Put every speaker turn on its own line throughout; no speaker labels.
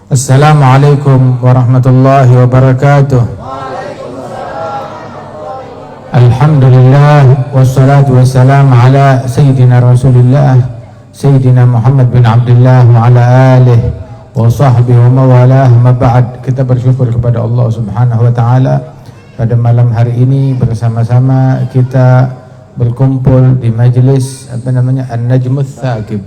Assalamualaikum warahmatullahi wabarakatuh. Alhamdulillah wassalatu wassalamu ala sayyidina Rasulillah Sayyidina Muhammad bin Abdullah wa ala alihi wa sahbihi wa mawalah. Ma ba'd. Kita bersyukur kepada Allah Subhanahu wa taala pada malam hari ini bersama-sama kita berkumpul di majlis An-Najmus Tsaqib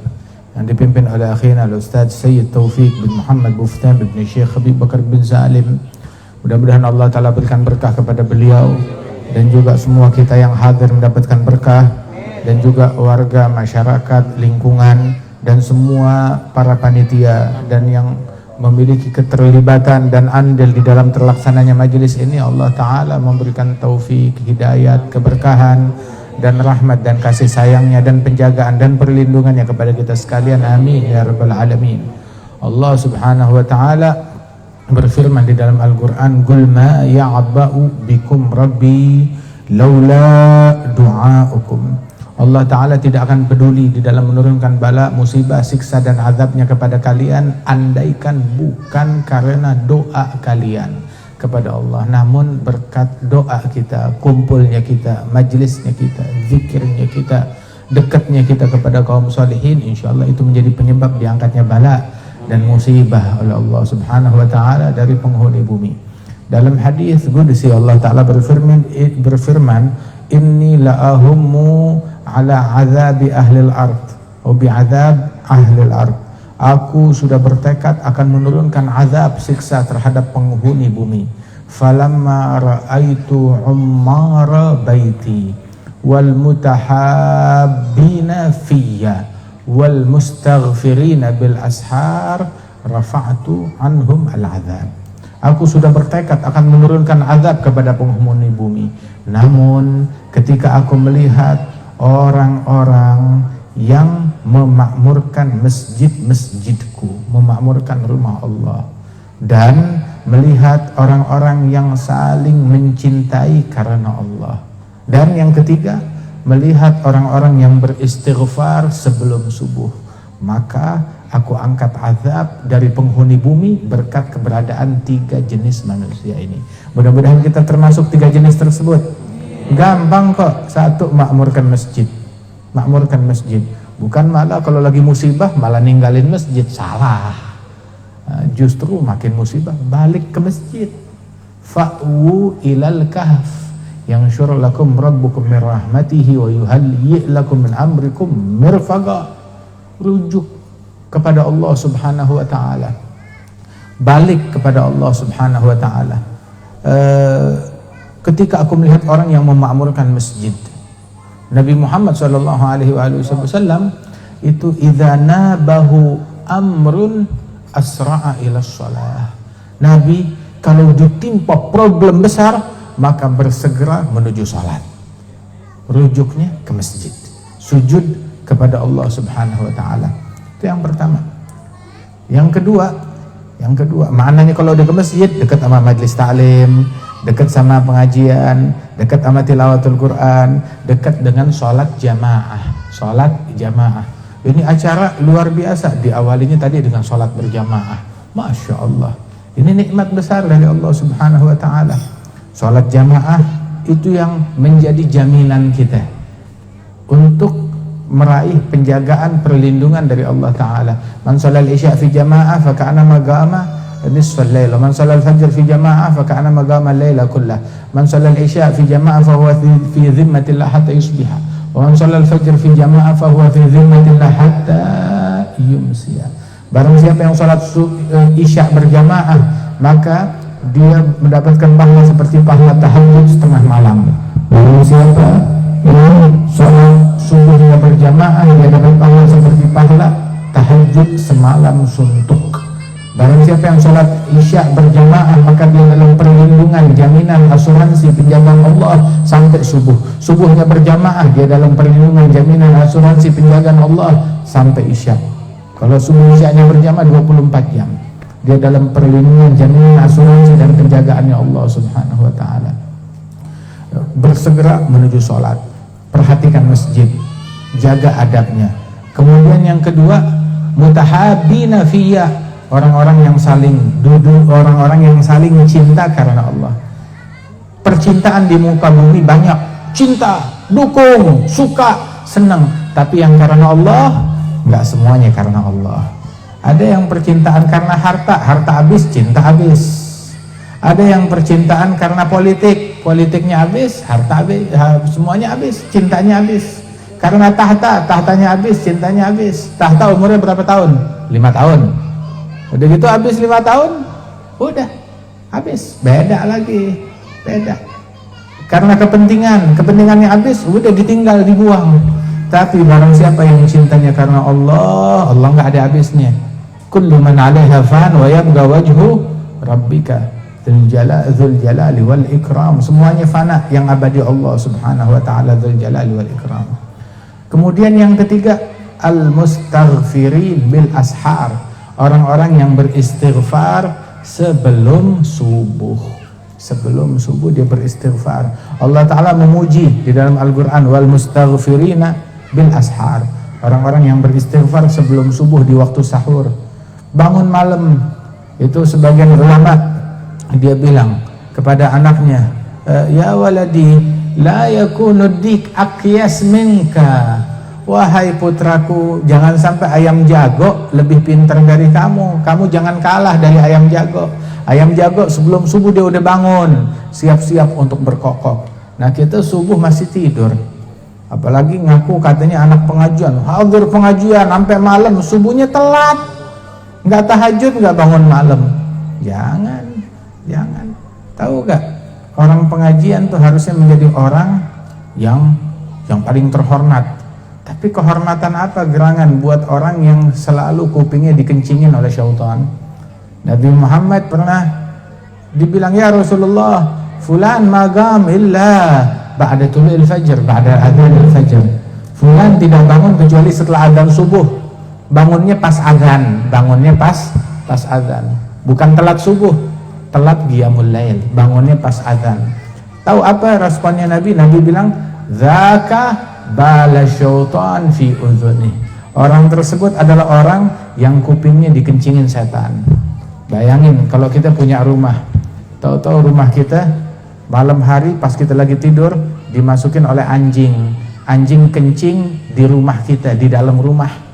yang dipimpin oleh akhina Al-Ustaz Sayyid Taufik bin Muhammad Buftan bin Syekh Habib Bakar bin Salim. Mudah-mudahan Allah Ta'ala berikan berkah kepada beliau dan juga semua kita yang hadir mendapatkan berkah, dan juga warga, masyarakat, lingkungan, dan semua para panitia dan yang memiliki keterlibatan dan andil di dalam terlaksananya majelis ini. Allah Ta'ala memberikan taufik, hidayat, keberkahan dan rahmat dan kasih sayangnya dan penjagaan dan perlindungannya kepada kita sekalian. Amin ya rabbal alamin. Allah Subhanahu wa taala berfirman di dalam Al-Qur'an, "Qul ma ya'ba'u bikum rabbi laula du'aukum." Allah Ta'ala tidak akan peduli di dalam menurunkan bala, musibah, siksa dan azabnya kepada kalian andaikan bukan karena doa kalian kepada Allah, namun berkat doa kita, kumpulnya kita, majlisnya kita, zikirnya kita, dekatnya kita kepada kaum salihin, insyaallah itu menjadi penyebab diangkatnya bala dan musibah oleh Allah Subhanahu wa taala dari penghuni bumi. Dalam hadis qudsi Allah Ta'ala berfirman, "Inni la'ahummu ala azabi ahlil ard wa bi'adzab ahlil ard." Aku sudah bertekad akan menurunkan azab, siksa terhadap penghuni bumi. Falamma ra'aitu ummara baiti wal mutahabbina fiyya wal mustaghfirina bil ashar rafa'tu anhum al azab. Aku sudah bertekad akan menurunkan azab kepada penghuni bumi. Namun ketika aku melihat orang-orang yang memakmurkan masjid-masjidku, memakmurkan rumah Allah, dan melihat orang-orang yang saling mencintai karena Allah, dan yang ketiga melihat orang-orang yang beristighfar sebelum subuh, maka aku angkat azab dari penghuni bumi berkat keberadaan tiga jenis manusia ini. Mudah-mudahan kita termasuk tiga jenis tersebut. Gampang kok. Satu, makmurkan masjid. Makmurkan masjid, bukan malah kalau lagi musibah malah ninggalin masjid. Salah. Justru makin musibah balik ke masjid. Fa'wu ilal kahf yanshur lakum rabbukum min rahmatihi wa yuhayyi lakum min amrikum mirfaqa. Rujuk kepada Allah Subhanahu wa taala, balik kepada Allah Subhanahu wa taala. Ketika aku melihat orang yang memakmurkan masjid, Nabi Muhammad SAW itu idza nabahu amrun asra'a ila shalah. Nabi kalau ditimpa problem besar maka bersegera menuju salat. Rujuknya ke masjid, sujud kepada Allah Subhanahu wa taala. Itu yang pertama. Yang kedua, maknanya kalau dia ke masjid dekat sama majlis taklim, dekat sama pengajian, dekat sama tilawatul Quran, dekat dengan sholat jamaah. Ini acara luar biasa, diawalinya tadi dengan sholat berjamaah. Masya Allah, ini nikmat besar dari Allah Subhanahu wa ta'ala. Sholat jamaah itu yang menjadi jaminan kita untuk meraih penjagaan perlindungan dari Allah Ta'ala. Man sholal isya fi jamaah fa ka'annama qama nisfal lail, man sholal fajr fi jamaah fa ka'annama qama al-laila kullah, man sholal isya fi jamaah fa huwa fi dhimmatillah hatta yusbiha, wa man sholal fajr fi jamaah fa huwa fi dhimmatillah hatta yumsiya. Barang siapa yang sholat isya berjamaah maka dia mendapatkan pahala seperti pahala tahajud setengah malam. Barang siapa yang sholat subuhnya berjamaah dia dapat pahala seperti pahala tahajud semalam suntuk. Barang siapa yang sholat isya berjamaah maka dia dalam perlindungan, jaminan, asuransi, penjagaan Allah sampai subuh. Subuhnya berjamaah dia dalam perlindungan, jaminan, asuransi, penjagaan Allah sampai isya. Kalau subuh isyanya berjamaah 24 jam dia dalam perlindungan, jaminan, asuransi dan penjagaannya Allah Subhanahu wa ta'ala. Bersegera menuju sholat, perhatikan masjid, jaga adabnya. Kemudian yang kedua, mutahabbina fiyya, orang-orang yang saling duduk, orang-orang yang saling cinta karena Allah. Percintaan di muka bumi banyak, cinta, dukung, suka, senang, tapi yang karena Allah nggak semuanya karena Allah. Ada yang percintaan karena harta, harta habis, cinta habis. Ada yang percintaan karena politik, politiknya habis, harta habis, semuanya habis, cintanya habis. Karena tahta, tahtanya habis, cintanya habis. Tahta umurnya berapa tahun? 5 tahun. Udah gitu habis 5 tahun, udah habis, beda lagi, beda. Karena kepentingannya habis, udah ditinggal, dibuang. Tapi barang siapa yang cintanya karena Allah, Allah nggak ada habisnya. Kullu man 'alaiha fan wa yabqa wajhu rabbika dzul jalali wal ikram. Semuanya fana, yang abadi Allah Subhanahu wa taala dzul jalali wal ikram. Kemudian yang ketiga, al mustaghfirin bil ashar. Orang-orang yang beristighfar sebelum subuh. Sebelum subuh dia beristighfar. Allah taala memuji di dalam Al-Qur'an, wal mustaghfirina bil ashar. Orang-orang yang beristighfar sebelum subuh di waktu sahur. Bangun malam, itu sebagian ulama dia bilang kepada anaknya, ya waladi la yakunu dik akyas minka. Wahai putraku, jangan sampai ayam jago lebih pintar dari kamu. Kamu jangan kalah dari ayam jago. Ayam jago sebelum subuh dia udah bangun, siap-siap untuk berkokok. Nah kita subuh masih tidur. Apalagi ngaku katanya anak pengajian, hadir pengajian sampai malam, subuhnya telat. Nggak tahajud, nggak bangun malam. Jangan. Tahu gak? Orang pengajian tuh harusnya menjadi orang yang paling terhormat. Tapi kehormatan apa gerangan buat orang yang selalu kupingnya dikencingin oleh syaitan? Nabi Muhammad pernah dibilang, ya Rasulullah, fulan magam illa ba'da tulu'il fajr, ba'da adzanil fajr. Fulan tidak bangun kecuali setelah adzan subuh. Bangunnya pas adzan, pas adzan. Bukan telat subuh, telat qiyamul lail, bangunnya pas adzan. Tahu apa responnya Nabi? Nabi bilang, zaka bala syaitan fi udhuni. Orang tersebut adalah orang yang kupingnya dikencingin setan. Bayangin kalau kita punya rumah, tahu-tahu rumah kita malam hari pas kita lagi tidur dimasukin oleh anjing. Anjing kencing di rumah kita, di dalam rumah.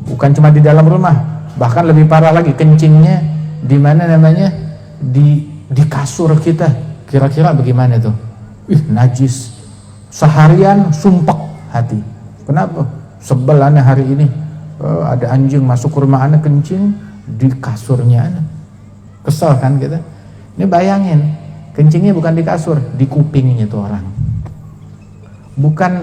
Bukan cuma di dalam rumah, bahkan lebih parah lagi, kencingnya di mana namanya? Di kasur kita. Kira-kira bagaimana tuh? Najis. Seharian sumpek hati. Kenapa? Sebel aneh hari ini. Ada anjing masuk ke rumah aneh kencing di kasurnya aneh. Kesel kan kita? Ini bayangin, kencingnya bukan di kasur, di kupingnya tuh orang.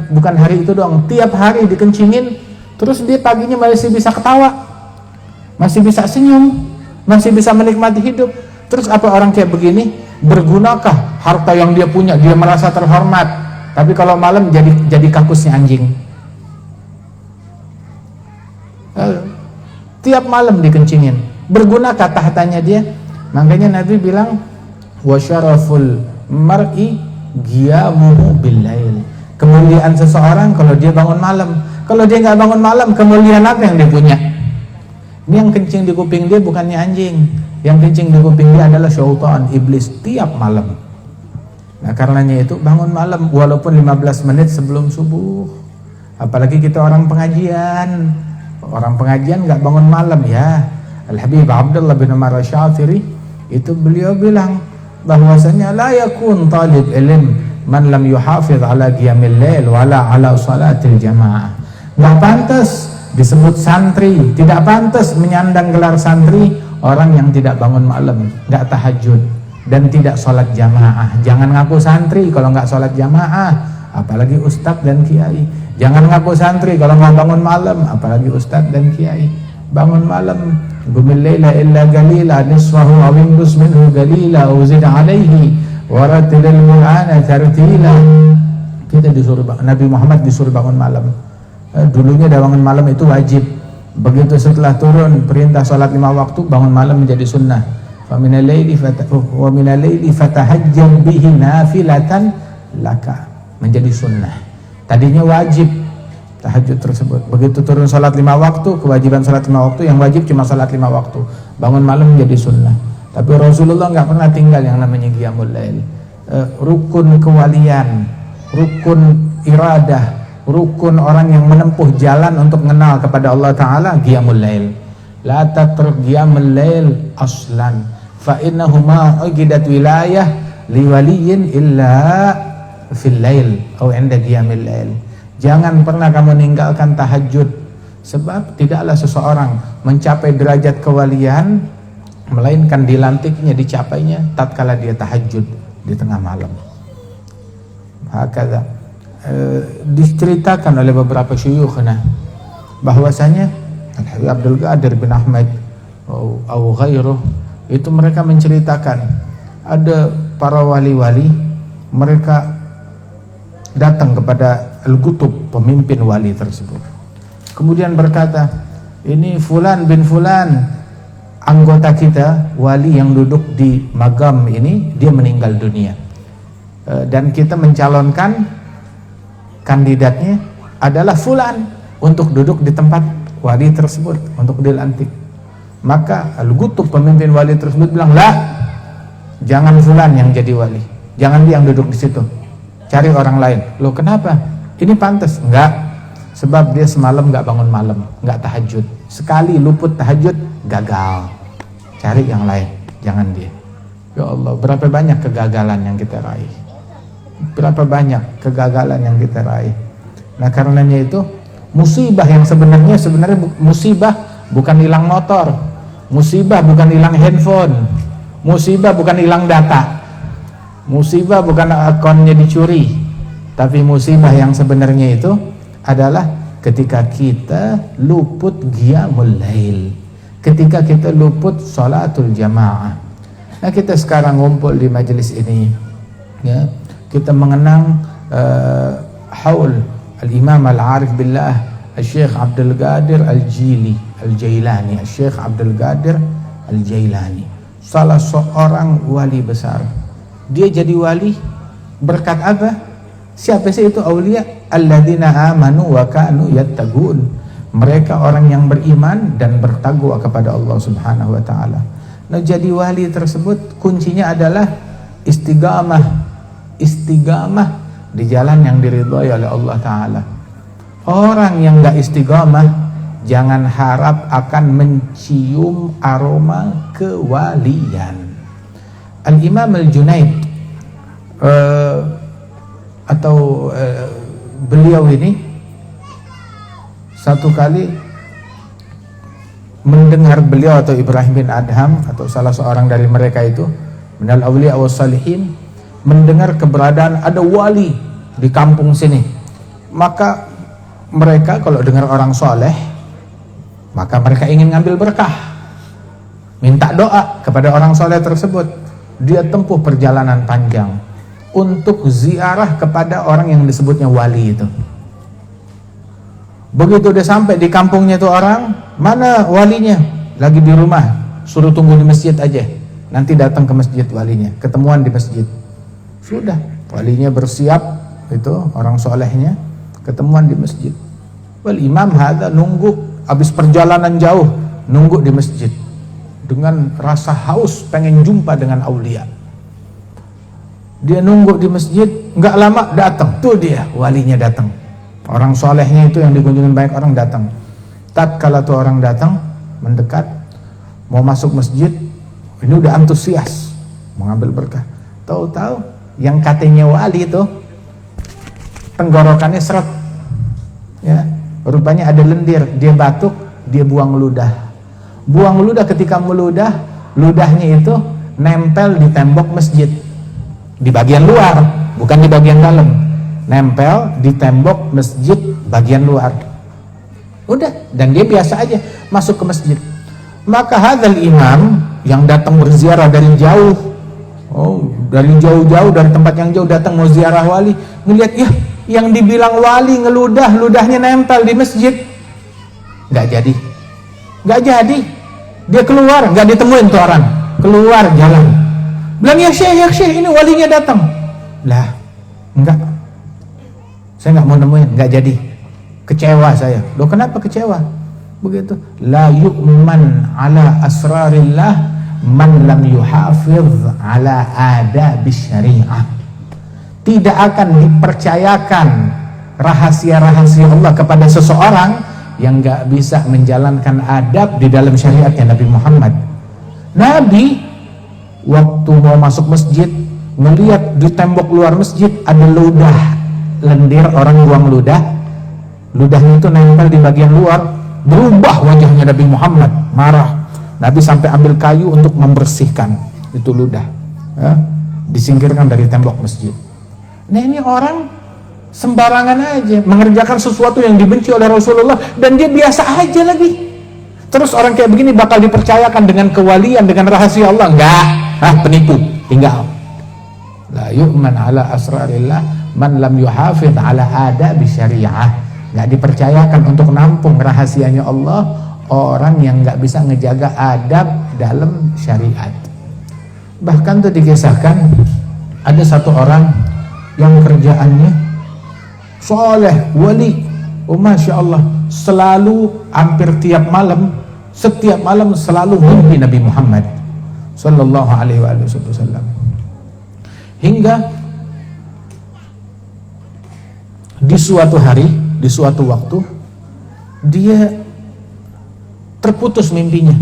Bukan hari itu doang, tiap hari dikencingin. Terus dia paginya masih bisa ketawa, masih bisa senyum, masih bisa menikmati hidup. Terus apa orang kayak begini? Bergunakah harta yang dia punya? Dia merasa terhormat. Tapi kalau malam jadi kakusnya anjing. Tiap malam dikencingin. Bergunakah tahtanya dia? Makanya Nabi bilang, wa syaraful mar'i qiyamuhu bil-lail. Kemuliaan seseorang kalau dia bangun malam. Kalau dia nggak bangun malam, kemuliaan apa yang dia punya? Ini yang kencing di kuping dia bukannya anjing. Yang kencing di kuping dia adalah syaitan, iblis tiap malam. Nah karenanya itu bangun malam walaupun 15 menit sebelum subuh. Apalagi kita orang pengajian. Orang pengajian nggak bangun malam ya. Al-Habib Abdullah bin Umar Asy-Syafiri itu beliau bilang bahwasanya la yakun talib ilm man lam yuhafiz ala qiyamil lail wala ala salatil jamaah. Nggak pantas disebut santri, tidak pantas menyandang gelar santri orang yang tidak bangun malam, nggak tahajud dan tidak sholat jamaah. Jangan ngaku santri kalau nggak sholat jamaah, apalagi ustadz dan kiai. Jangan ngaku santri kalau nggak bangun malam, apalagi ustadz dan kiai. Bangun malam, qumil laila illa qalila nisfahu aw inqus minhu qalila aw zid alaihi waratilil qur'ana tartila. Kita disuruh, Nabi Muhammad disuruh bangun malam. Dulunya bangun malam itu wajib. Begitu setelah turun perintah sholat 5 waktu, bangun malam menjadi sunnah. Wa minal laili fatahajjal bihi nafilatan laka, menjadi sunnah. Tadinya wajib, tahajud tersebut. Begitu turun salat 5 waktu, kewajiban salat 5 waktu, yang wajib cuma salat 5 waktu. Bangun malam menjadi sunnah. Tapi Rasulullah nggak pernah tinggal yang namanya qiyamul lail. Rukun kewalian, rukun iradah, rukun orang yang menempuh jalan untuk mengenal kepada Allah Ta'ala, qiyamul lail. La tatruk qiyamul lail aslan, fa innahu ma uqidat wilayah liwaliyin illa fil lail atau inda qiyamil lail. Jangan pernah kamu ninggalkan tahajud, sebab tidaklah seseorang mencapai derajat kewalian melainkan dilantiknya, dicapainya tatkala dia tahajud di tengah malam. Hakadha diceritakan oleh beberapa syuyukhna bahwasanya Al-Habib Abdul Qadir bin Ahmad atau ghairuh itu mereka menceritakan ada para wali-wali, mereka datang kepada Al-Qutub, pemimpin wali tersebut, kemudian berkata, ini fulan bin fulan, anggota kita, wali yang duduk di magam ini, dia meninggal dunia, dan kita mencalonkan kandidatnya adalah fulan untuk duduk di tempat wali tersebut, untuk dilantik. Maka Al-Qutub, pemimpin wali tersebut bilang, lah, jangan fulan yang jadi wali, jangan dia yang duduk di situ, cari orang lain. Loh, kenapa? Ini pantas? Enggak, sebab dia semalam enggak bangun malam, enggak tahajud, sekali luput tahajud gagal, cari yang lain, jangan dia. Ya Allah, berapa banyak kegagalan yang kita raih, berapa banyak kegagalan yang kita raih. Nah, karenanya itu musibah yang sebenarnya musibah bukan hilang motor, musibah bukan hilang handphone, musibah bukan hilang data, musibah bukan akunnya dicuri, tapi musibah yang sebenarnya itu adalah ketika kita luput qiyamul lail, ketika kita luput salatul jamaah. Nah, kita sekarang ngumpul di majelis ini, ya, kita mengenang haul al-Imam al-Arif billah Al-Syekh Abdul Qadir Al-Jailani, Al-Syekh Abdul Qadir Al-Jailani, salah seorang wali besar. Dia jadi wali berkat apa? Siapa sih itu aulia? Alladzina amanu wa kanu yattaqun. Mereka orang yang beriman dan bertakwa kepada Allah Subhanahu wa taala. Nah, jadi wali tersebut kuncinya adalah istiqamah. Istiqamah di jalan yang diridhai oleh Allah taala. Orang yang enggak istiqamah jangan harap akan mencium aroma kewalian. Al-Imam Al-Junaid beliau ini satu kali mendengar beliau atau Ibrahim bin Adham atau salah seorang dari mereka itu minal awliya was salihin mendengar keberadaan ada wali di kampung sini. Maka mereka kalau dengar orang soleh, maka mereka ingin ngambil berkah, minta doa kepada orang soleh tersebut. Dia tempuh perjalanan panjang untuk ziarah kepada orang yang disebutnya wali itu. Begitu dia sampai di kampungnya itu orang, mana walinya? Lagi di rumah, suruh tunggu di masjid aja, nanti datang ke masjid walinya, ketemuan di masjid. Sudah, walinya bersiap, itu orang solehnya, ketemuan di masjid. Wal imam hadza nunggu, habis perjalanan jauh, nunggu di masjid dengan rasa haus pengen jumpa dengan aulia. Dia nunggu di masjid, nggak lama datang, tuh dia walinya datang. Orang solehnya itu yang dikunjungi banyak orang datang. Tatkala tuh orang datang, mendekat, mau masuk masjid, ini udah antusias, mengambil berkah. Tahu-tahu yang katanya wali itu tenggorokannya seret, ya, rupanya ada lendir, dia batuk, dia buang ludah. Buang ludah, ketika meludah, ludahnya itu nempel di tembok masjid. Di bagian luar, bukan di bagian dalam, nempel di tembok masjid bagian luar. Udah, dan dia biasa aja masuk ke masjid. Maka hadzal imam yang datang berziarah dari jauh, dari jauh-jauh, dari tempat yang jauh datang mau ziarah wali, ngelihat ya yang dibilang wali ngeludah, ludahnya nempel di masjid. Nggak jadi. Dia keluar, nggak ditemuin tuh orang, keluar jalan. Bilang, ya syekh, ini walinya datang. Lah, enggak, saya nggak mau nemuin, nggak jadi. kecewa saya. Loh kenapa kecewa? Begitu. La yu'man ala asrarillah man lam yuhafiz ala adabis syariah. Tidak akan dipercayakan rahasia-rahasia Allah kepada seseorang yang gak bisa menjalankan adab di dalam syariatnya Nabi Muhammad. Nabi waktu mau masuk masjid melihat di tembok luar masjid ada ludah lendir, orang buang ludahnya itu nempel di bagian luar, berubah wajahnya Nabi Muhammad, marah. Nabi sampai ambil kayu untuk membersihkan itu ludah, ya, disingkirkan dari tembok masjid. Nah ini orang sembarangan aja mengerjakan sesuatu yang dibenci oleh Rasulullah dan dia biasa aja lagi. Terus orang kayak begini bakal dipercayakan dengan kewalian, dengan rahasia Allah? Enggak, penipu, tinggal. La yu'man ala asrarillah man lam yuhafidh ala adab syariah. Enggak dipercayakan untuk nampung rahasianya Allah orang yang enggak bisa ngejaga adab dalam syariat. Bahkan tuh dikisahkan ada satu orang yang kerjaannya soleh, wali, masya Allah, selalu hampir setiap malam selalu mimpi Nabi Muhammad sallallahu alaihi wasallam. Hingga di suatu hari, di suatu waktu dia terputus mimpinya.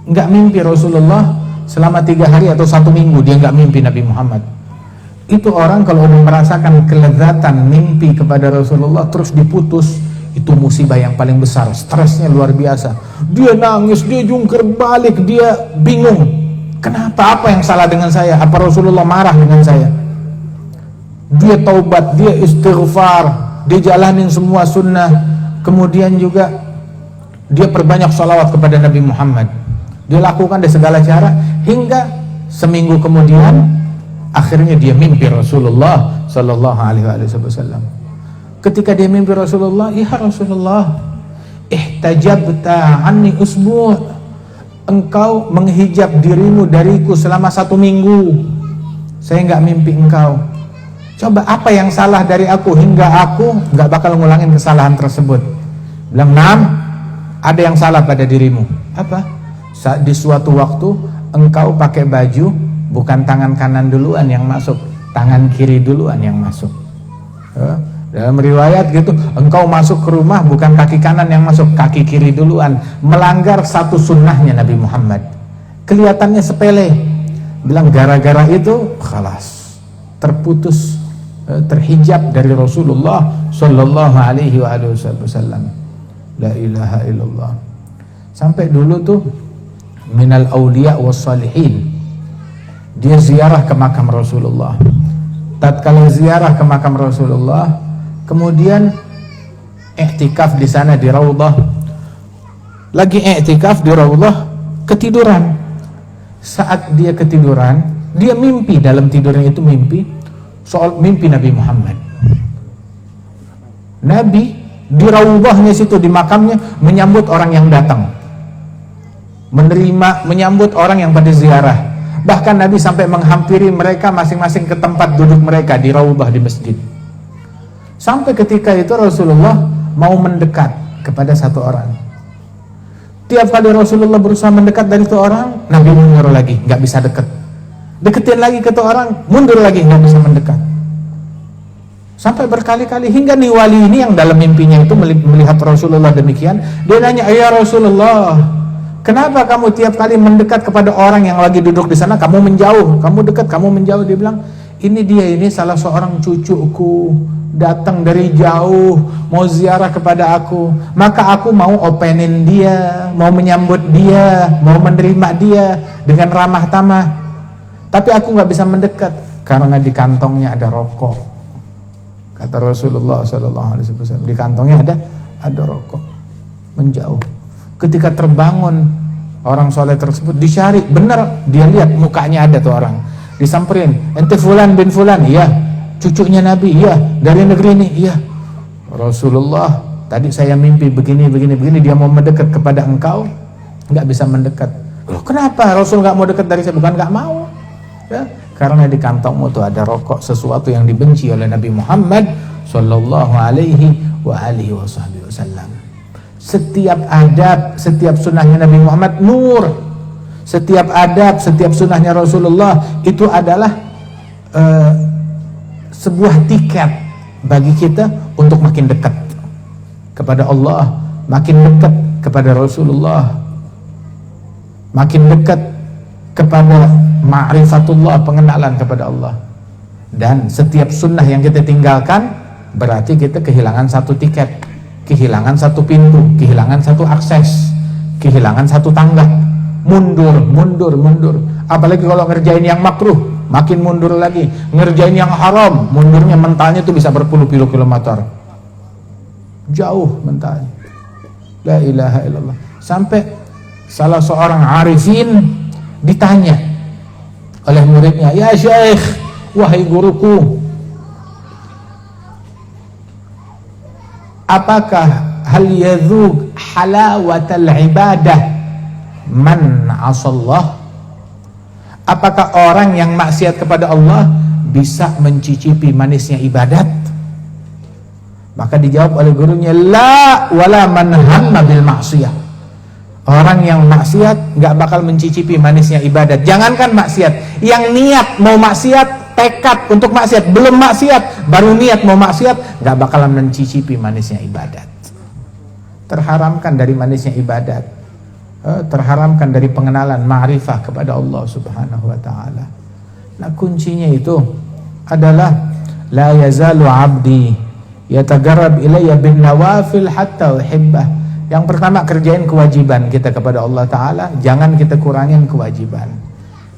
Enggak mimpi Rasulullah selama 3 hari atau 1 minggu, dia enggak mimpi Nabi Muhammad. Itu orang kalau udah merasakan kelezatan mimpi kepada Rasulullah terus diputus, itu musibah yang paling besar, stresnya luar biasa. Dia nangis, dia jungkir balik, dia bingung. Kenapa? Apa yang salah dengan saya? Apa Rasulullah marah dengan saya? Dia taubat, dia istighfar, dia jalanin semua sunnah. Kemudian juga dia perbanyak salawat kepada Nabi Muhammad. Dia lakukan dari segala cara hingga seminggu kemudian akhirnya dia mimpi Rasulullah sallallahu alaihi wasallam. Ketika dia mimpi Rasulullah, ya Rasulullah, ihtajabta anni usbu', engkau menghijab dirimu dariku selama 1 minggu. Saya enggak mimpi engkau. Coba apa yang salah dari aku hingga aku enggak bakal ngulangin kesalahan tersebut? Bilang, "Nam, ada yang salah pada dirimu." Apa? Di suatu waktu engkau pakai baju bukan tangan kanan duluan yang masuk, tangan kiri duluan yang masuk. Dalam riwayat gitu, engkau masuk ke rumah bukan kaki kanan yang masuk, kaki kiri duluan, melanggar satu sunnahnya Nabi Muhammad. Kelihatannya sepele. Bilang gara-gara itu khalas, terputus, terhijab dari Rasulullah sallallahu alaihi wasallam. La ilaha illallah. Sampai dulu tuh minal auliya was salihin, dia ziarah ke makam Rasulullah. Tatkala ziarah ke makam Rasulullah, kemudian i'tikaf di sana di Raudhah. Lagi i'tikaf di Raudhah, ketiduran. Saat dia ketiduran, dia mimpi, dalam tidurnya itu mimpi mimpi Nabi Muhammad. Nabi di Raudhahnya situ, di makamnya, menyambut orang yang datang, menyambut orang yang pada ziarah. Bahkan Nabi sampai menghampiri mereka masing-masing ke tempat duduk mereka di Raudhah, di masjid. Sampai ketika itu Rasulullah mau mendekat kepada satu orang. Tiap kali Rasulullah berusaha mendekat dari itu orang, Nabi mundur lagi, nggak bisa dekat. Deketin lagi ke itu orang, mundur lagi, nggak bisa mendekat. Sampai berkali-kali, hingga nih wali ini yang dalam mimpinya itu melihat Rasulullah demikian, dia nanya, "Ya Rasulullah, kenapa kamu tiap kali mendekat kepada orang yang lagi duduk di sana, kamu menjauh, kamu dekat, kamu menjauh?" Dia bilang, ini salah seorang cucuku, datang dari jauh, mau ziarah kepada aku, maka aku mau openin dia, mau menyambut dia, mau menerima dia dengan ramah tamah. Tapi aku nggak bisa mendekat, karena di kantongnya ada rokok. Kata Rasulullah SAW, di kantongnya ada rokok. Menjauh. Ketika terbangun orang soleh tersebut, dicari, benar dia lihat mukanya ada tuh orang, disamperin, "Ente fulan bin fulan?" "Iya." "Cucunya Nabi?" "Iya." "Dari negeri ini?" "Iya." "Rasulullah, tadi saya mimpi begini. Dia mau mendekat kepada engkau, nggak bisa mendekat." "Loh, kenapa Rasul nggak mau dekat dari saya?" "Bukan nggak mau, ya, karena di kantongmu tuh ada rokok, sesuatu yang dibenci oleh Nabi Muhammad sallallahu alaihi wa alihi wasallam. Setiap adab, setiap sunnahnya Nabi Muhammad nur. Setiap adab, setiap sunnahnya Rasulullah itu adalah sebuah tiket bagi kita untuk makin dekat kepada Allah, makin dekat kepada Rasulullah, makin dekat kepada ma'rifatullah, pengenalan kepada Allah. Dan setiap sunnah yang kita tinggalkan berarti kita kehilangan satu tiket, kehilangan satu pintu, kehilangan satu akses, kehilangan satu tangga. Mundur. Apalagi kalau ngerjain yang makruh, makin mundur lagi. Ngerjain yang haram, mundurnya mentalnya itu bisa berpuluh-puluh kilometer. Jauh mentalnya. La ilaha illallah. Sampai salah seorang arifin ditanya oleh muridnya, "Ya Syekh, wahai guruku, apakah hal yadzuq halawatal ibadah man asallah?" Apakah orang yang maksiat kepada Allah bisa mencicipi manisnya ibadat? Maka dijawab oleh gurunya, la wala man hamma bil maksiyah. Orang yang maksiat nggak bakal mencicipi manisnya ibadat. Jangankan maksiat, yang niat mau maksiat, tekad untuk maksiat, belum maksiat baru niat mau maksiat, nggak bakalan mencicipi manisnya ibadat. Terharamkan dari manisnya ibadat, terharamkan dari pengenalan ma'rifah kepada Allah Subhanahu wa ta'ala. Nah, kuncinya itu adalah la yazalu 'abdi yatagarrab ilayya bin nawafil hatta uhibbah. Yang pertama, kerjain kewajiban kita kepada Allah Ta'ala, jangan kita kurangin kewajiban.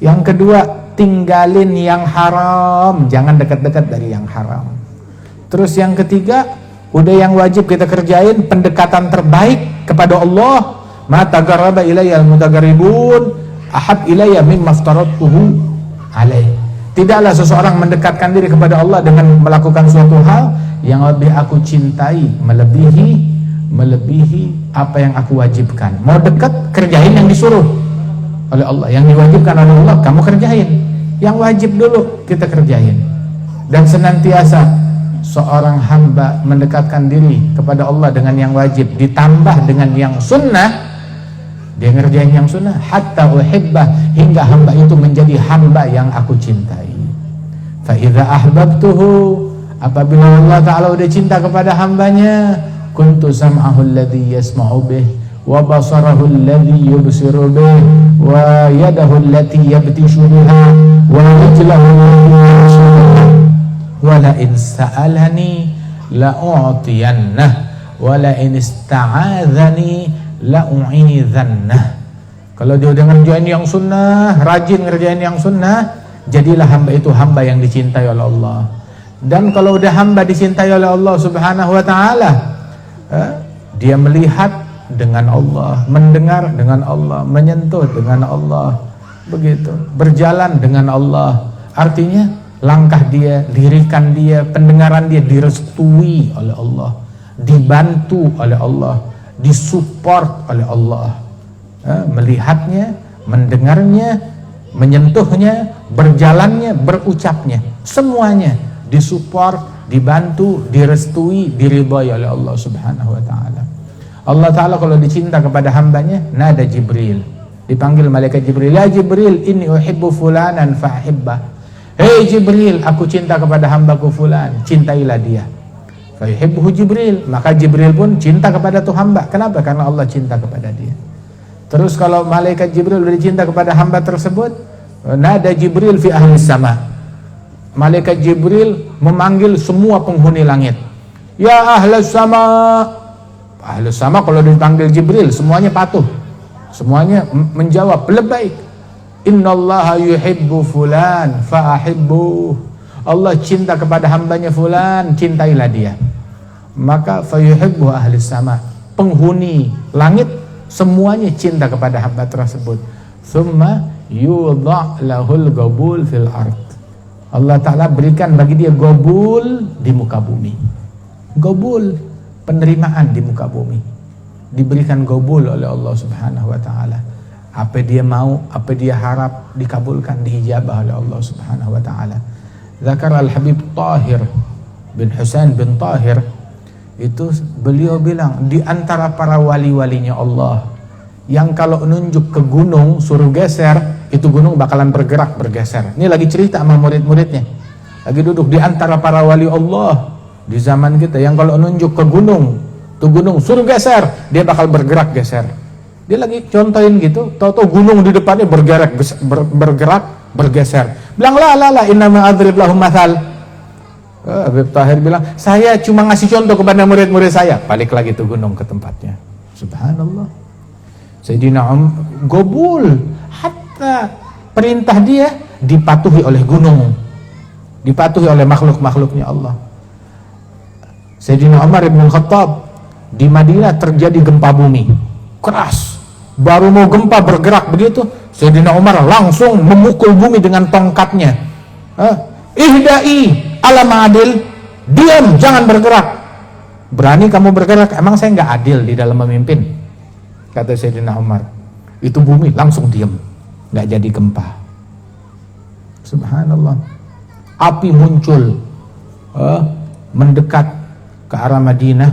Yang kedua, tinggalin yang haram, jangan dekat-dekat dari yang haram. Terus yang ketiga, udah yang wajib kita kerjain, pendekatan terbaik kepada Allah. Ma tagarraba ilayya al-mutagarribun ahab ilayya mimma aftaradtuhu alaih. Tidaklah seseorang mendekatkan diri kepada Allah dengan melakukan suatu hal yang lebih aku cintai melebihi apa yang aku wajibkan. Mau dekat, kerjain yang disuruh oleh Allah, yang diwajibkan oleh Allah kamu kerjain, yang wajib dulu kita kerjain. Dan senantiasa seorang hamba mendekatkan diri kepada Allah dengan yang wajib ditambah dengan yang sunnah, dia ngerjain yang sunnah, hatta uhibbah, hingga hamba itu menjadi hamba yang aku cintai. Fa idza ahbabtuhu, apabila Allah Ta'ala udah cinta kepada hambanya, kuntu sam'ahu alladhi yasma'u bih, wa basarahu alladhi yubsiru bih, wa yadahu allati yabtishu biha, wa rijlahu allati yamshi biha, wa la in sa'alani la u'tiyannah, wa la in ista'adzani la u'idhannah. Kalau dia udah ngerjain yang sunnah, rajin ngerjain yang sunnah, jadilah hamba itu hamba yang dicintai oleh Allah. Dan kalau udah hamba dicintai oleh Allah Subhanahu wa ta'ala, dia melihat dengan Allah, mendengar dengan Allah, menyentuh dengan Allah, begitu, berjalan dengan Allah. Artinya langkah dia, lirikan dia, pendengaran dia direstui oleh Allah, dibantu oleh Allah, disupport oleh Allah. Melihatnya, mendengarnya, menyentuhnya, berjalannya, berucapnya, semuanya disupport, dibantu, direstui, diridhai oleh Allah Subhanahu wa ta'ala. Allah Ta'ala kalau dicinta kepada hambanya, nada Jibril, dipanggil malaikat Jibril, ya Jibril, inni uhibbu fulanan fahibbah. Hei Jibril, aku cinta kepada hambaku fulan, cintailah dia. Fayuhibbuhu Jibril, maka Jibril pun cinta kepada tuh hamba. Kenapa? Karena Allah cinta kepada dia. Terus kalau malaikat Jibril sudah cinta kepada hamba tersebut, nada Jibril fi ahli sama. Malaikat Jibril memanggil semua penghuni langit. Ya ahli sama. Ahli sama kalau dipanggil Jibril semuanya patuh. Semuanya menjawab lebbaik. Innallaha yuhibbu fulan fa ahibbuh. Allah cinta kepada hambanya fulan, cintailah dia. Maka fayuhibbu ahli sama, penghuni langit semuanya cinta kepada hamba tersebut. Thumma yudha' lahul qabul fil ard. Allah Ta'ala berikan bagi dia qabul di muka bumi. Qabul, penerimaan di muka bumi. Diberikan qabul oleh Allah Subhanahu wa ta'ala. Apa dia mau, apa dia harap dikabulkan, diijabah oleh Allah Subhanahu wa ta'ala. Zakar al-Habib Tahir bin Husain bin Tahir itu beliau bilang di antara para wali-walinya Allah yang kalau nunjuk ke gunung suruh geser, itu gunung bakalan bergerak bergeser. Ini lagi cerita sama murid-muridnya, lagi duduk di antara para wali Allah di zaman kita yang kalau nunjuk ke gunung, tuh gunung suruh geser, dia bakal bergerak geser. Dia lagi contohin gitu, tahu-tahu gunung di depannya bergerak bergeser. Bilang la inna ma adrib lahum mathal. Habib Tahir bilang, saya cuma ngasih contoh kepada murid-murid saya. Balik lagi tuh gunung ke tempatnya. Subhanallah. Sayyidina Gobul, hatta perintah dia dipatuhi oleh gunung, dipatuhi oleh makhluk-makhluknya Allah. Sayyidina Umar ibn Khattab, di Madinah terjadi gempa bumi keras, baru mau gempa bergerak begitu, Sayyidina Umar langsung memukul bumi dengan tongkatnya. Ihdai ala ma'adil, diam, jangan bergerak. Berani kamu bergerak, emang saya nggak adil di dalam memimpin? Kata Sayyidina Umar. Itu bumi langsung diam, nggak jadi gempa. Subhanallah. Api muncul mendekat ke arah Madinah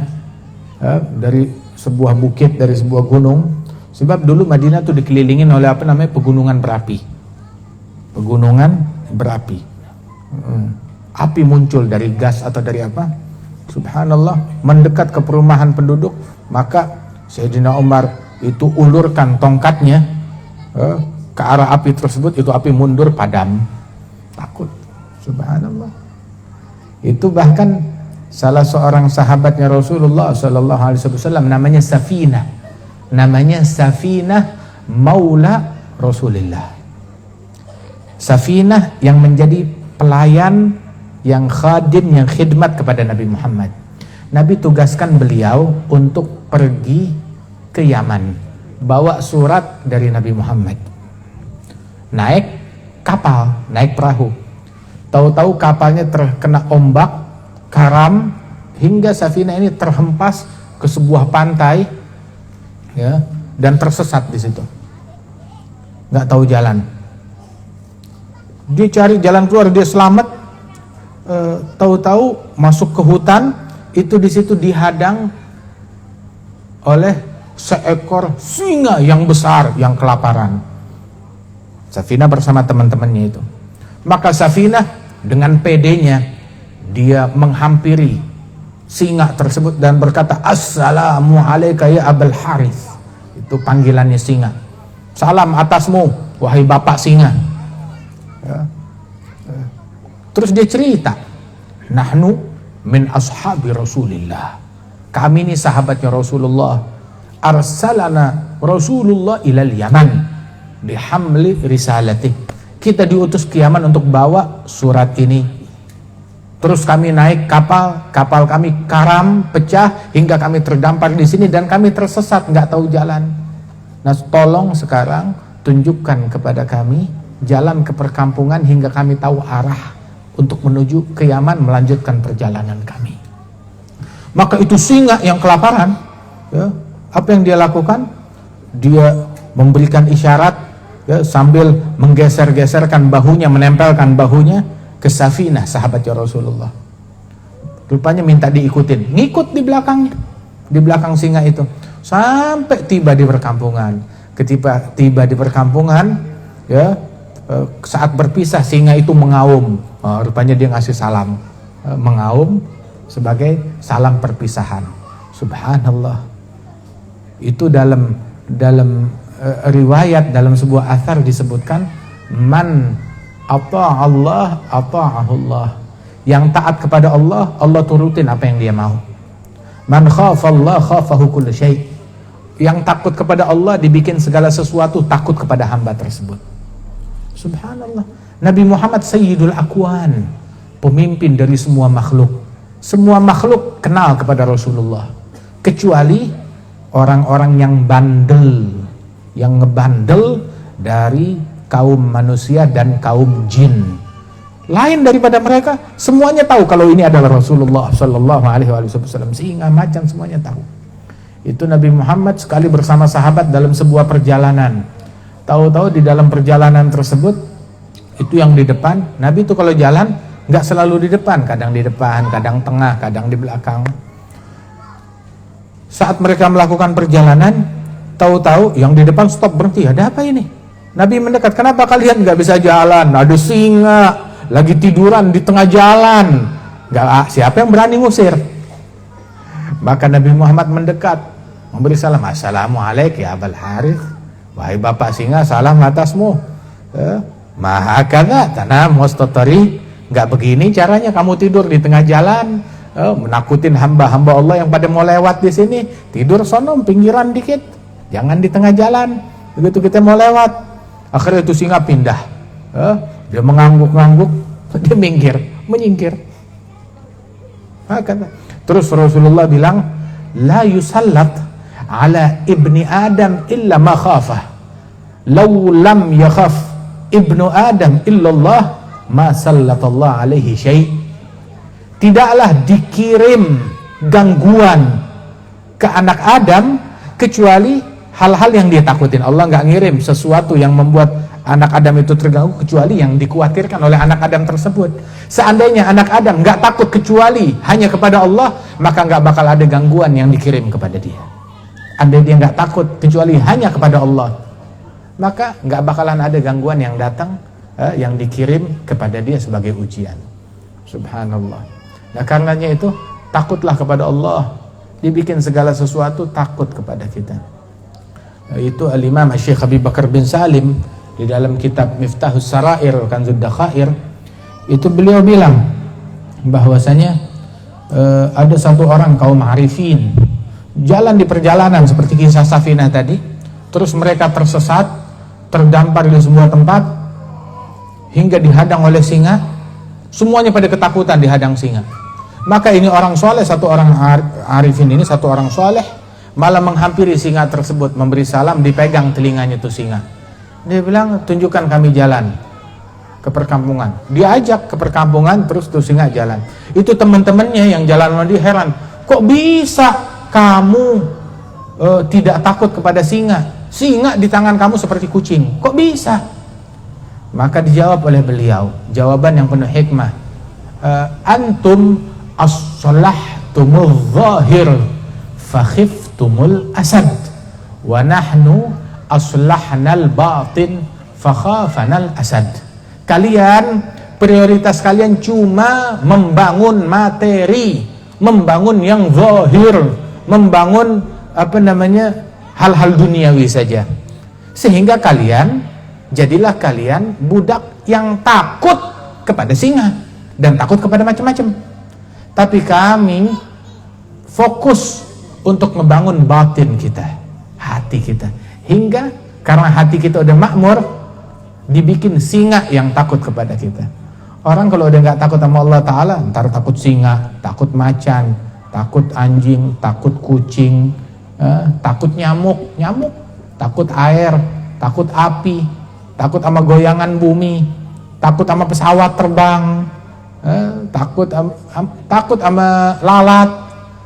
dari sebuah bukit, dari sebuah gunung. Sebab dulu Madinah tuh dikelilingin oleh apa namanya, pegunungan berapi. Pegunungan berapi. Api muncul dari gas atau dari apa? Subhanallah, mendekat ke perumahan penduduk. Maka Sayyidina Umar itu ulurkan tongkatnya ke arah api tersebut. Itu api mundur, padam. Takut. Subhanallah. Itu bahkan salah seorang sahabatnya Rasulullah Sallallahu Alaihi Wasallam namanya Safinah Maula Rasulullah. Safinah yang menjadi pelayan, yang khadim, yang khidmat kepada Nabi Muhammad. Nabi tugaskan beliau untuk pergi ke Yaman, bawa surat dari Nabi Muhammad. Naik kapal, naik perahu. Tahu-tahu kapalnya terkena ombak, karam, hingga Safinah ini terhempas ke sebuah pantai, ya, dan tersesat di situ, nggak tahu jalan. Dia cari jalan keluar, dia selamat. Tahu-tahu masuk ke hutan, itu di situ dihadang oleh seekor singa yang besar, yang kelaparan. Safinah bersama teman-temannya itu. Maka Safinah dengan pedenya dia menghampiri singa tersebut dan berkata, "Assalamu alayka ya Abul Harith." Itu panggilannya singa. Salam atasmu wahai bapak singa. Ya. Terus dia cerita, "Nahnu min ashabi Rasulillah." Kami ini sahabatnya Rasulullah. Arsalana Rasulullah ilal Yaman bihamli risalatih. Kita diutus ke Yaman untuk bawa surat ini. Terus kami naik kapal, kapal kami karam, pecah, hingga kami terdampar di sini dan kami tersesat, nggak tahu jalan. Nah, tolong sekarang tunjukkan kepada kami jalan ke perkampungan hingga kami tahu arah untuk menuju ke Yaman, melanjutkan perjalanan kami. Maka itu singa yang kelaparan, ya, apa yang dia lakukan? Dia memberikan isyarat, ya, sambil menggeser-geserkan bahunya, menempelkan bahunya ke Safinah, sahabatnya Rasulullah. Rupanya minta diikutin, ngikut di belakangnya, di belakang singa itu, sampai tiba di perkampungan. Ketika tiba di perkampungan, ya, saat berpisah singa itu mengaum. Rupanya dia ngasih salam, mengaum sebagai salam perpisahan. Subhanallah. Itu dalam riwayat, dalam sebuah athar disebutkan, man ata'allah ata'ahullah. Yang taat kepada Allah, Allah turutin apa yang dia mau. Man khafallah khafahu kullu syai'. Yang takut kepada Allah, dibikin segala sesuatu takut kepada hamba tersebut. Subhanallah. Nabi Muhammad Sayyidul Akwan, pemimpin dari semua makhluk. Semua makhluk kenal kepada Rasulullah, kecuali orang-orang yang bandel, yang ngebandel dari kaum manusia dan kaum jin. Lain daripada mereka, semuanya tahu kalau ini adalah Rasulullah Sallallahu Alaihi Wasallam. Singa, macan, semuanya tahu. Itu Nabi Muhammad sekali bersama sahabat dalam sebuah perjalanan. Tahu-tahu di dalam perjalanan tersebut, itu yang di depan, Nabi itu kalau jalan nggak selalu di depan, kadang di depan, kadang tengah, kadang di belakang. Saat mereka melakukan perjalanan, tahu-tahu yang di depan stop, berhenti. Ada apa ini? Nabi mendekat, kenapa kalian nggak bisa jalan? Ada singa lagi tiduran di tengah jalan. Siapa yang berani ngusir? Maka Nabi Muhammad mendekat, memberi salam. Assalamualaikum ya Abul Harith. Wahai bapak singa, salam atasmu. Maha kada tanam mustatari. Nggak begini caranya kamu tidur di tengah jalan. Menakutin hamba-hamba Allah yang pada mau lewat di sini. Tidur sono pinggiran dikit, jangan di tengah jalan. Begitu kita mau lewat, akhirnya itu singa pindah. Dia mengangguk-ngangguk, dia menyingkir. Terus Rasulullah bilang, la yusallat ala ibni Adam illa ma khafah. Law lam yakhaf ibnu Adam illallah ma sallatallah alaihi syai'. Tidaklah dikirim gangguan ke anak Adam kecuali hal-hal yang dia takutin. Allah nggak ngirim sesuatu yang membuat anak Adam itu terganggu kecuali yang dikhawatirkan oleh anak Adam tersebut. Seandainya anak Adam nggak takut kecuali hanya kepada Allah, maka nggak bakal ada gangguan yang dikirim kepada dia. Andai dia nggak takut kecuali hanya kepada Allah, maka nggak bakalan ada gangguan yang datang, yang dikirim kepada dia sebagai ujian. Subhanallah. Nah karenanya itu takutlah kepada Allah. Dibikin segala sesuatu takut kepada kita. Itu Al-Imam Syekh Habib Bakar bin Salim di dalam kitab Miftahus Sarair Kanzud Dakhair, itu beliau bilang bahwasanya ada satu orang kaum arifin jalan di perjalanan seperti kisah Safinah tadi, terus mereka tersesat, terdampar di sebuah tempat hingga dihadang oleh singa. Semuanya pada ketakutan dihadang singa. Maka ini orang soleh, satu orang arifin ini, satu orang soleh malah menghampiri singa tersebut, memberi salam, dipegang telinganya itu singa. Dia bilang, tunjukkan kami jalan ke perkampungan. Dia ajak ke perkampungan, terus tuh singa jalan. Itu teman-temannya yang jalan sama dia heran, kok bisa kamu tidak takut kepada singa? Singa di tangan kamu seperti kucing, kok bisa? Maka dijawab oleh beliau, jawaban yang penuh hikmah. Antum as-salahtumul zahir fakhiftumul asad wa nahnu aslahnal batin fakhafanal asad. Kalian, prioritas kalian cuma membangun materi, membangun yang zahir, membangun hal-hal duniawi saja, sehingga jadilah kalian budak yang takut kepada singa dan takut kepada macam-macam. Tapi kami fokus untuk membangun batin kita, hati kita, hingga karena hati kita udah makmur, dibikin singa yang takut kepada kita. Orang kalau udah nggak takut sama Allah Ta'ala, ntar takut singa, takut macan, takut anjing, takut kucing, takut nyamuk, takut air, takut api, takut sama goyangan bumi, takut sama pesawat terbang, takut sama lalat,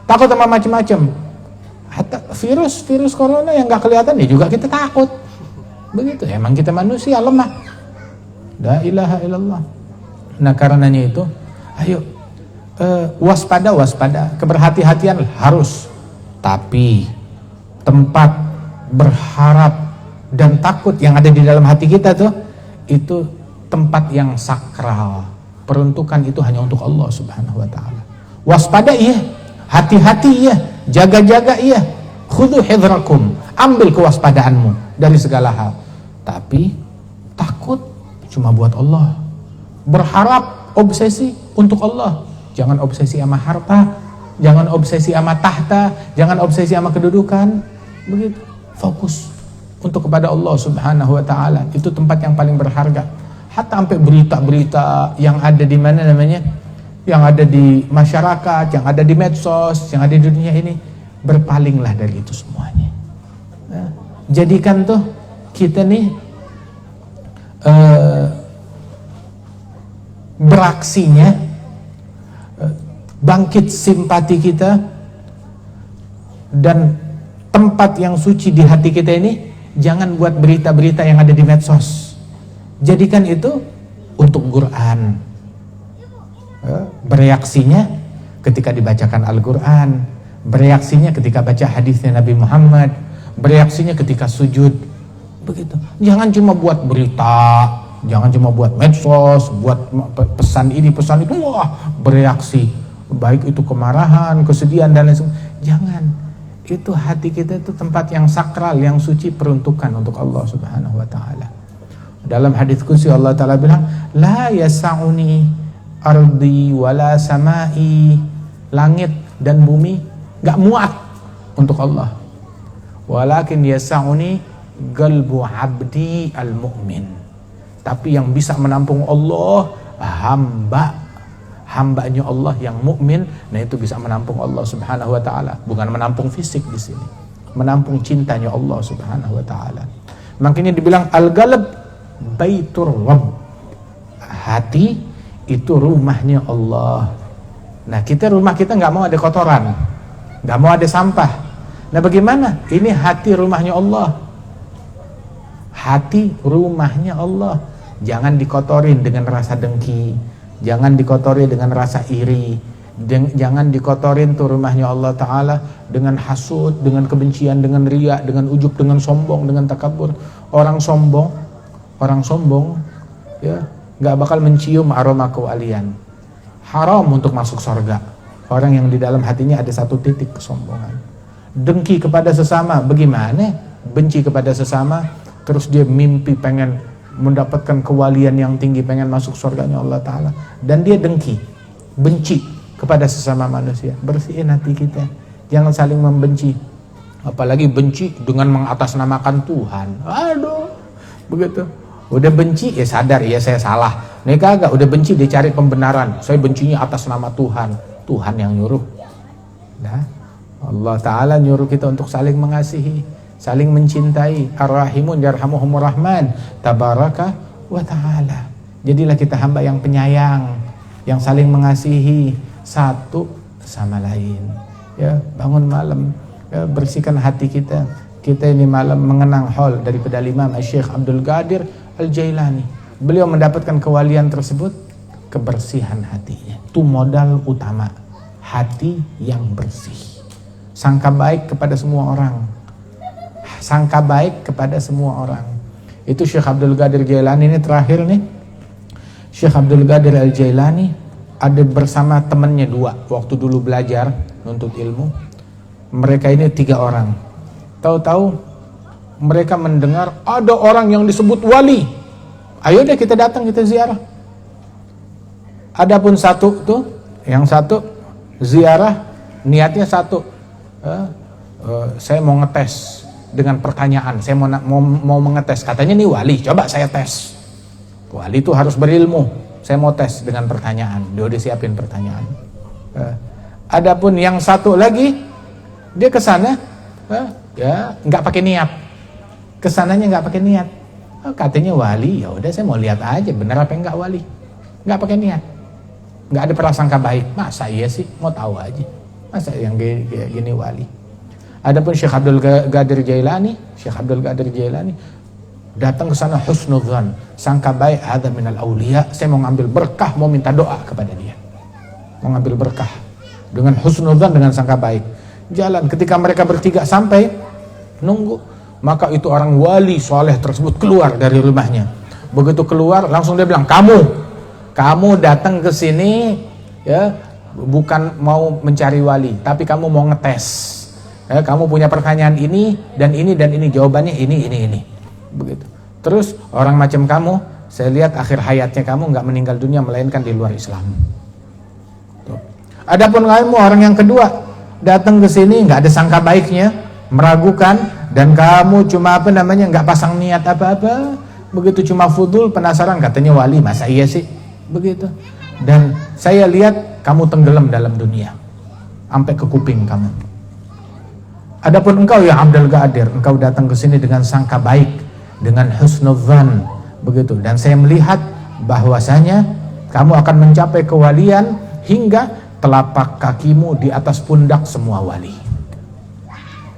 takut sama macam-macam. Virus corona yang nggak kelihatan ya juga kita takut. Begitu, emang kita manusia lemah. La ilaha illallah. Nah karenanya itu, ayo waspada, keberhati-hatian harus. Tapi tempat berharap dan takut yang ada di dalam hati kita tuh, itu tempat yang sakral. Peruntukan itu hanya untuk Allah Subhanahu wa ta'ala. Waspada iya, hati-hati iya, jaga-jaga iya, khudhu hidrakum, ambil kewaspadaanmu dari segala hal. Tapi takut cuma buat Allah. Berharap, obsesi untuk Allah. Jangan obsesi sama harta, jangan obsesi sama tahta, jangan obsesi sama kedudukan. Begitu, fokus untuk kepada Allah Subhanahu wa ta'ala. Itu tempat yang paling berharga. Hatta sampai berita-berita yang ada di mana namanya, yang ada di masyarakat, yang ada di medsos, yang ada di dunia ini, berpalinglah dari itu semuanya. Nah, jadikan tuh kita nih beraksinya, bangkit simpati kita, dan tempat yang suci di hati kita ini jangan buat berita-berita yang ada di medsos. Jadikan itu untuk Quran. Bereaksinya ketika dibacakan Al-Quran, bereaksinya ketika baca hadisnya Nabi Muhammad, bereaksinya ketika sujud. Begitu. Jangan cuma buat berita, jangan cuma buat medsos, buat pesan ini, pesan itu, wah, bereaksi. Baik itu kemarahan, kesedihan, dan lain sebagainya. Jangan. Itu hati kita itu tempat yang sakral, yang suci, peruntukan untuk Allah Subhanahu wa ta'ala. Dalam hadis qudsi Allah Ta'ala bilang, la yasa'uni ardi wala samai, langit dan bumi gak muat untuk Allah. Walakin yasa'uni qalbu abdi al-mu'min. Tapi yang bisa menampung Allah, hambanya Allah yang mukmin. Nah, itu bisa menampung Allah Subhanahu wa ta'ala. Bukan menampung fisik di sini, menampung cintanya Allah Subhanahu wa ta'ala. Makanya dibilang al-qalb baitur rabb. Hati itu rumahnya Allah. Nah, rumah kita nggak mau ada kotoran, nggak mau ada sampah. Nah, bagaimana? Ini hati rumahnya Allah. Hati rumahnya Allah. Jangan dikotorin dengan rasa dengki, jangan dikotori dengan rasa iri, jangan dikotorin tuh rumahnya Allah Ta'ala dengan hasud, dengan kebencian, dengan riya, dengan ujub, dengan sombong, dengan takabur. Orang sombong ya nggak bakal mencium aroma kewalian. Haram untuk masuk surga orang yang di dalam hatinya ada satu titik kesombongan. Dengki kepada sesama, bagaimana? Benci kepada sesama, terus dia mimpi pengen mendapatkan kewalian yang tinggi, pengen masuk surganya Allah Ta'ala, dan dia dengki, benci kepada sesama manusia. Bersihin hati kita, jangan saling membenci, apalagi benci dengan mengatasnamakan Tuhan. Aduh, begitu. Udah benci, ya sadar, ya saya salah. Nih kagak, udah benci dia cari pembenaran. Saya bencinya atas nama Tuhan. Tuhan yang nyuruh. Nah, Allah Ta'ala nyuruh kita untuk saling mengasihi, saling mencintai. Ar-Rahimun yarhamuhumur Rahman tabaraka wa ta'ala. Jadilah kita hamba yang penyayang, yang saling mengasihi satu sama lain. Ya, bangun malam, ya, bersihkan hati kita. Kita ini malam mengenang haul daripada Imam Syekh Abdul Qadir Al-Jailani. Beliau mendapatkan kewalian tersebut, kebersihan hatinya. Itu modal utama, hati yang bersih. Sangka baik kepada semua orang. Sangka baik kepada semua orang. Itu Syekh Abdul Qadir Jailani ini terakhir nih. Syekh Abdul Qadir Al-Jailani ada bersama temannya dua waktu dulu belajar nuntut ilmu. Mereka ini 3 orang. Tahu-tahu mereka mendengar ada orang yang disebut wali. Ayo deh kita datang, kita ziarah. Adapun satu tuh, yang satu ziarah niatnya satu, saya mau ngetes dengan pertanyaan, saya mau mengetes, katanya nih wali, coba saya tes. Wali itu harus berilmu, saya mau tes dengan pertanyaan. Dia udah siapin pertanyaan. Adapun yang satu lagi, dia kesana, ya nggak pakai niat. Kesananya nggak pakai niat. Katanya wali, ya udah saya mau lihat aja bener apa enggak wali. Nggak pakai niat, nggak ada prasangka baik. Masa iya sih, mau tahu aja. Masa yang gini wali. Adapun Syekh Abdul Qadir Jailani, datang ke sana husnudzan, sangka baik, ada minal auliya, saya mau ngambil berkah, mau minta doa kepada dia. Mau ngambil berkah dengan husnudzan, dengan sangka baik. Jalan, ketika mereka bertiga sampai nunggu, maka itu orang wali soleh tersebut keluar dari rumahnya. Begitu keluar, langsung dia bilang, kamu datang ke sini ya bukan mau mencari wali, tapi kamu mau ngetes. Kamu punya pertanyaan ini dan ini dan ini, jawabannya ini. Begitu. Terus orang macam kamu, saya lihat akhir hayatnya kamu nggak meninggal dunia melainkan di luar Islam. Tuh. Adapun kamu orang yang kedua, datang ke sini nggak ada sangka baiknya, meragukan, dan kamu cuma nggak pasang niat apa-apa, begitu cuma fudul, penasaran, katanya wali, masa iya sih, begitu. Dan saya lihat kamu tenggelam dalam dunia sampai ke kuping kamu. Adapun engkau ya Abdul Qadir, engkau datang ke sini dengan sangka baik, dengan husnudzan, begitu. Dan saya melihat bahwasanya kamu akan mencapai kewalian hingga telapak kakimu di atas pundak semua wali.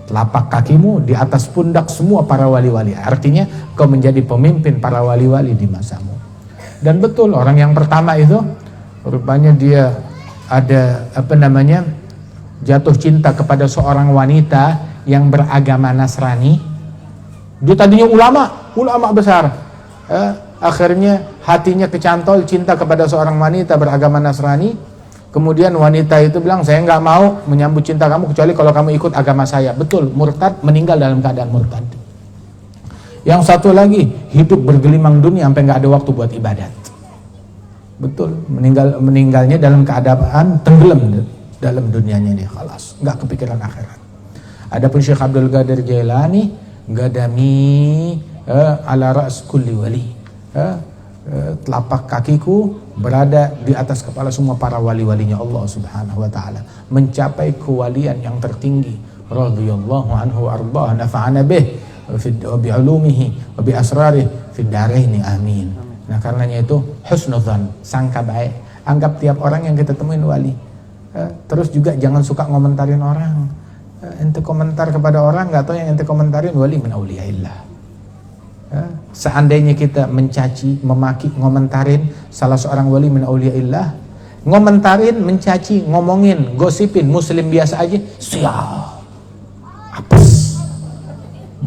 Telapak kakimu di atas pundak semua para wali-wali. Artinya kau menjadi pemimpin para wali-wali di masamu. Dan betul, orang yang pertama itu rupanya dia ada jatuh cinta kepada seorang wanita yang beragama Nasrani. Dia tadinya ulama besar, akhirnya hatinya kecantol cinta kepada seorang wanita beragama Nasrani. Kemudian wanita itu bilang, saya nggak mau menyambut cinta kamu kecuali kalau kamu ikut agama saya. Betul, murtad, meninggal dalam keadaan murtad. Yang satu lagi hidup bergelimang dunia sampai nggak ada waktu buat ibadat. Betul, meninggalnya dalam keadaan tenggelam dalam dunianya, dia khalas, nggak kepikiran akhirat. Adapun Syekh Abdul Qadir Jailani, gadami ala ra's kulli wali, telapak kakiku berada di atas kepala semua para wali-walinya Allah Subhanahu wa taala, mencapai kewalian yang tertinggi. Radhiyallahu anhu wa ardhah, nafa'ana bih wa bi ulumihi wa bi asrarih fid dharain, amin. Nah, karenanya itu husnudzan, sangka baik. Anggap tiap orang yang kita temuin wali. Terus juga jangan suka ngomentarin orang. Ente komentar kepada orang, nggak tahu yang ente komentarin wali min auliyaillah. Seandainya kita mencaci, memaki, ngomentarin salah seorang wali min auliyaillah, ngomentarin, mencaci, ngomongin, gosipin muslim biasa aja, sial, apes.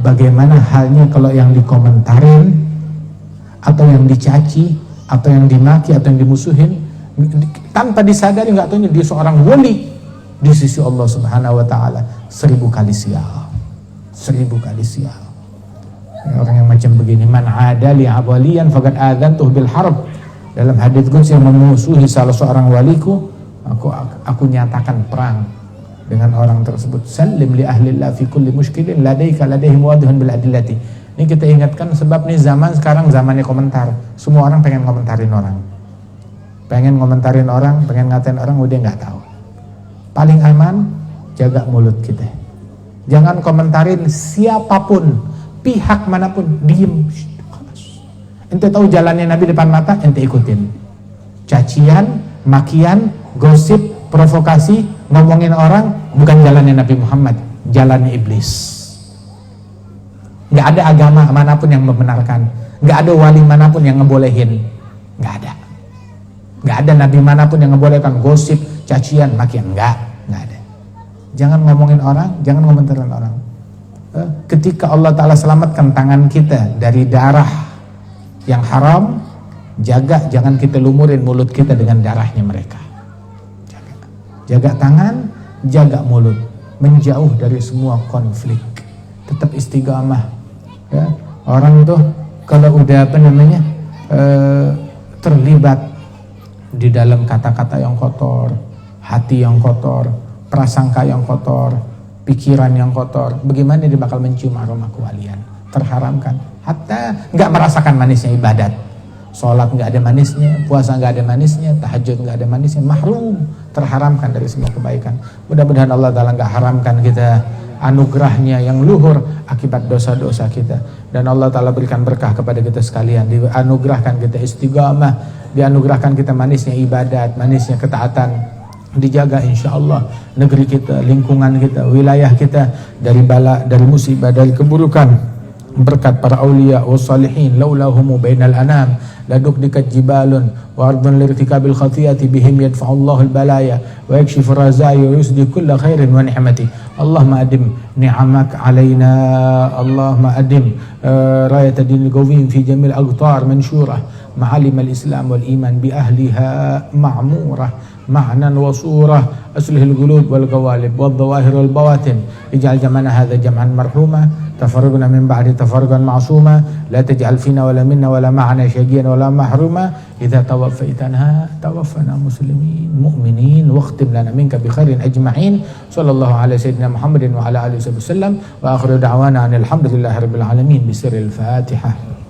Bagaimana halnya kalau yang dikomentarin atau yang dicaci, atau yang dimaki, atau yang dimusuhin, tanpa disadari, nggak tahunya dia seorang wali di sisi Allah Subhanahu wa taala. 1000 kali sial, 1000 kali sial. Orang yang macam begini, man adali waliyan faqad adzantuhu bil harb. Dalam hadits qudsi, yang memusuhi salah seorang waliku, aku nyatakan perang dengan orang tersebut. Sallim li ahlillah fi kulli mushkilin ladaika ladaihim wadihun bil adillati. Ini kita ingatkan sebab nih zaman sekarang zamannya komentar. Semua orang pengen komentarin orang. Pengen komentarin orang, pengen ngatain orang, udah nggak tahu. Paling aman jaga mulut kita. Jangan komentarin siapapun, pihak manapun, diem. Ente tahu jalannya Nabi depan mata, ente ikutin. Cacian, makian, gosip, provokasi, ngomongin orang bukan jalannya Nabi Muhammad, jalannya iblis. Nggak ada agama manapun yang membenarkan, nggak ada wali manapun yang ngebolehin, nggak ada. Nggak ada nabi manapun yang ngebolehin gosip, cacian, makian, nggak ada. Jangan ngomongin orang, jangan ngomentarin orang. Ketika Allah Ta'ala selamatkan tangan kita dari darah yang haram, jaga jangan kita lumurin mulut kita dengan darahnya mereka. Jaga tangan, jaga mulut, menjauh dari semua konflik, tetap istiqamah. Ya, orang tuh kalau udah terlibat di dalam kata-kata yang kotor, hati yang kotor, prasangka yang kotor, pikiran yang kotor, bagaimana dia bakal mencium aroma kewalian? Terharamkan. Hatta nggak merasakan manisnya ibadat. Sholat nggak ada manisnya, puasa nggak ada manisnya, tahajud nggak ada manisnya, mahrum, terharamkan dari semua kebaikan. Mudah-mudahan Allah Ta'ala nggak haramkan kita anugerahnya yang luhur akibat dosa-dosa kita, dan Allah Ta'ala berikan berkah kepada kita sekalian, dianugerahkan kita istiqamah, dianugerahkan kita manisnya ibadat, manisnya ketaatan, dijaga insyaallah negeri kita, lingkungan kita, wilayah kita dari bala, dari musibah, dari keburukan, berkat para aulia wa salihin. Laulahumu bainal anam ladukdikat jibalun wa ardun lirtikabil khatiyati bihim yadfa'ullahu al-balaya wa yakshifu razaya wa yusdi kulla khairin wa ni'mati. Allahumma adim ni'amak alaina, Allahumma adim rayat din al-qawim fi jamil aghtar manshurah ma'alim al-islam wal iman bi ahliha ma'murah ma'nan wa surah aslihil qulub wal qawalib wal dhawahir wal bawatin ij'al jamana hadha jam'an marhuma tafarrugna min ba'di tafarrugan ma'suma la taj'al fina wala minna wala ma'ana syaqiyan wala mahruma idza tawaffaytana tawaffana muslimin mu'minin wakhtim lana minka bi khairin ajma'in. Sallallahu ala sayyidina Muhammadin wa ala alihi wasallam wa akhiru da'wana alhamdulillahi rabbil alamin bi sirril Fatihah.